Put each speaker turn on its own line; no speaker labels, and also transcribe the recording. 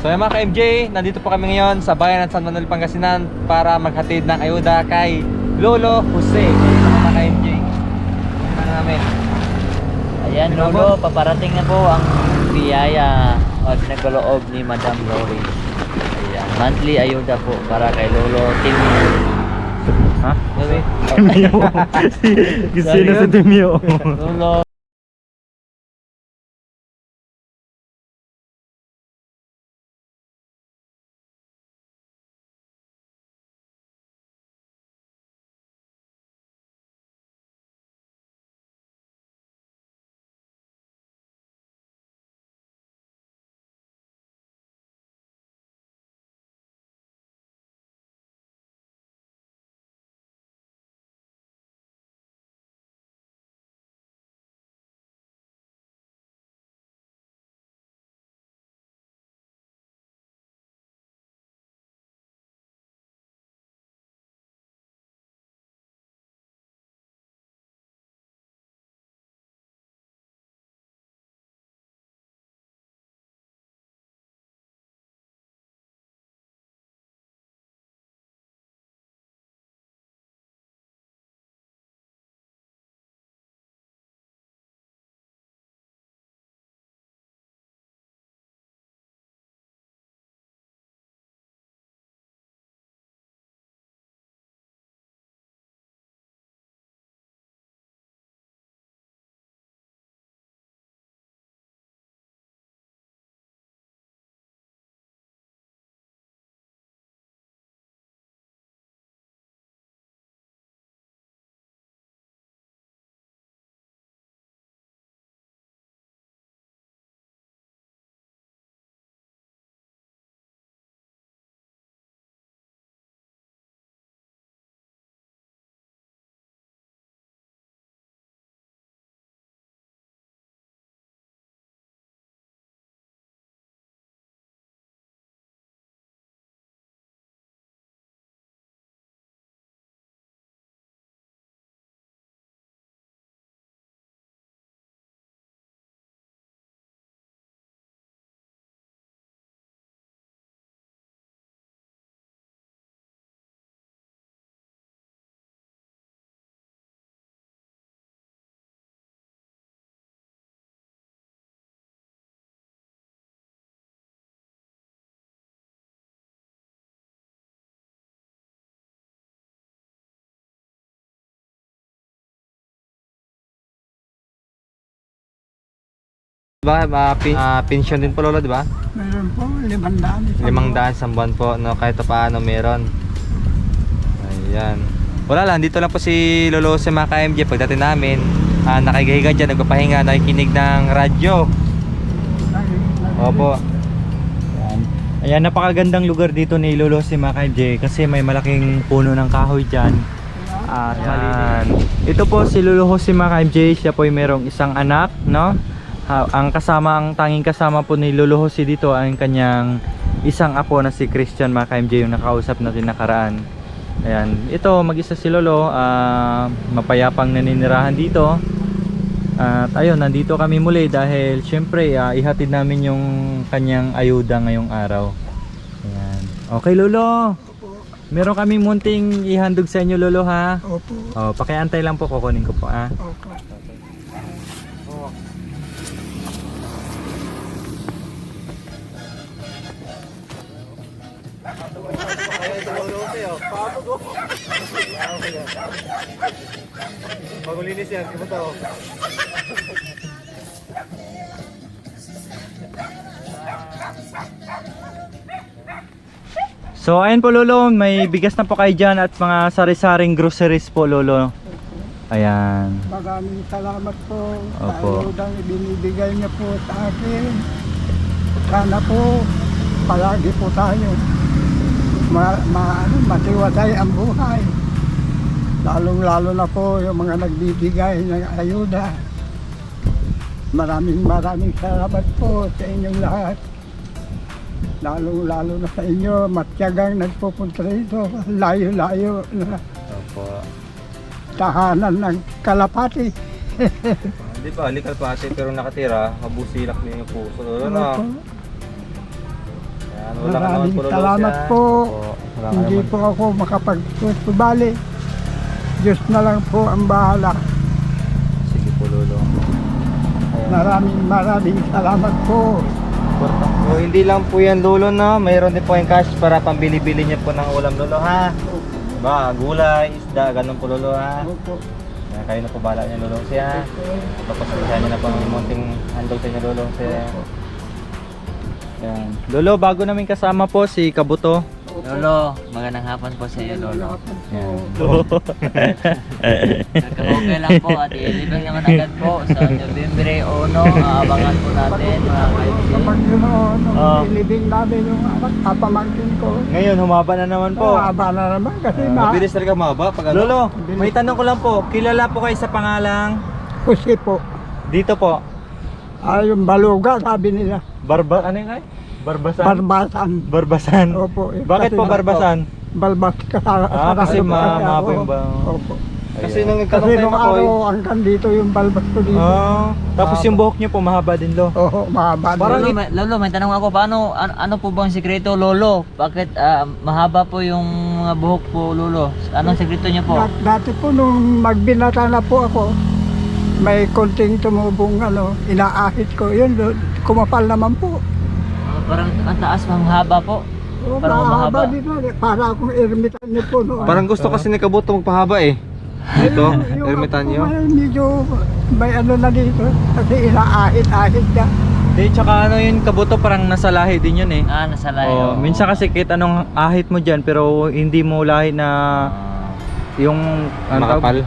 So yung mga ka-MJ, nandito po kami ngayon sa bayan ng San Manuel, Pangasinan para maghatid ng ayuda kay Lolo Jose. Mga ka-MJ, namin.
Ayan Lolo, paparating na po ang biyaya o pinagkaloob ni Madam Lori. Ayan, monthly ayuda po para kay Lolo Timio.
Ha?
Timio.
Sino si Timio?
Lolo.
Diba, pension din po Lolo, di ba?
Meron po, 500.
500 sa buwan po, no? Kahit paano meron. Ayan. Wala lang, dito lang po si Lolo Jose mga ka-MJ. Pagdating namin, nakahiga dyan, nagpapahinga, nakikinig ng radyo. Opo.
Ayan, napakagandang lugar dito ni Lolo Jose mga ka-MJ kasi may malaking puno ng kahoy dyan. At
Ayan.
ito po si Lolo Jose mga ka-MJ, siya po ay merong isang anak, no? Ang tanging kasama po ni Lolo Jose dito ang kanyang isang apo na si Christian mga ka-MJ, yung nakausap natin nakaraan. Ayan, ito mag-isa si Lolo, mapayapang naninirahan dito. At ayun, nandito kami muli dahil syempre ihatid namin yung kanyang ayuda ngayong araw. Ayan. Okay Lolo, meron kaming munting ihandog sa inyo Lolo ha.
Opo.
Pakiantay lang po, kukunin ko po ha.
Opo.
Magulinis yan, kimusta o?
So ayun po Lolo, may bigas na po kayo dyan at mga sari-saring groceries po Lolo. Ayan.
Maraming salamat po
Opo.
sa ayudang ibinibigay niyo po sa akin. Sana po palagi po tayo matiwasay ang buhay. Lalong-lalo na po yung mga nagbibigay ng ayuda. Maraming salamat po sa inyong lahat. Lalong-lalo na sa inyo, matyagang nagpupunta rito. Layo-layo na
Opo.
tahanan ng Kalapati.
Hindi pa, Kalapati pero nakatira, mabusilak din yung puso Lolo na.
Opo.
Wala ka naman
Maraming
po, Lolo,
salamat
siya.
po.
Wala ka
Hindi
naman.
po ako makapagpubali. Diyos na lang po ang bahala.
Sige po, Lolo. Ayan.
Maraming salamat po.
O, hindi lang po yan, Lolo, no? Mayroon din po yung cash para pambili-bili niyo po ng ulam, Lolo, ha? Ba, gulay, isda, ganun po, Lolo, ha?
Opo.
Kaya kayo na po bahala niyo, Lolo, siya. Tapos sabihan niyo na po ang munting handog sa inyo, Lolo, siya.
Yan. Lolo, bago namin kasama po si Kabuto.
Lolo, magandang hapon po sa iyo, Lolo.
Yan.
Okay lang po at ilibing naman agad po sa Nobyembre 1. Aabangan po natin mga kaibigan.
Kapag yun
Ah.
ilibing namin yung anak, kapamangkin ko.
Ngayon, humaba na naman po.
Haba na naman kasi
Mabilis talaga mahaba pag ano.
Lolo, may tanong ko lang po. Kilala po kayo sa pangalang
Kasi po,
dito po.
yung baluga sabi nila,
Ano yung kay? Barbasan?
barbasan.
Barbasan.
Opo.
Bakit po barbasan?
Balbas ka
Kasi mahaba yung ba?
Opo.
Kasi nung
Kasi
nagtanong tayo
nung
Makoy,
araw hanggang dito yung balbas ko dito.
Tapos yung buhok niyo po mahaba din, Lo.
Oo, mahaba.
Lolo,
din.
Lolo, may tanong ako, ano po bang sikreto, Lolo? Bakit mahaba po yung mga buhok po, Lolo? Anong sikreto niyo po?
Dati po nung magbinata na po ako, may konting tumubong inaahit ko. Yun, kumapal naman po.
Parang ang taas, mahaba po.
Oo,
Parang
mahaba
mahaba.
din na. Para akong ermitan niyo po. No?
parang gusto kasi ni Kabuto magpahaba eh. Dito,
Yung
ermitan
ako
nyo.
po, medyo may na dito. Kasi inaahit-ahit niya.
Di, tsaka ano yun, Kabuto, parang nasa lahi din yun eh.
Nasa layo.
Minsan kasi kahit anong ahit mo dyan, pero hindi mo lahi na yung
Makapal?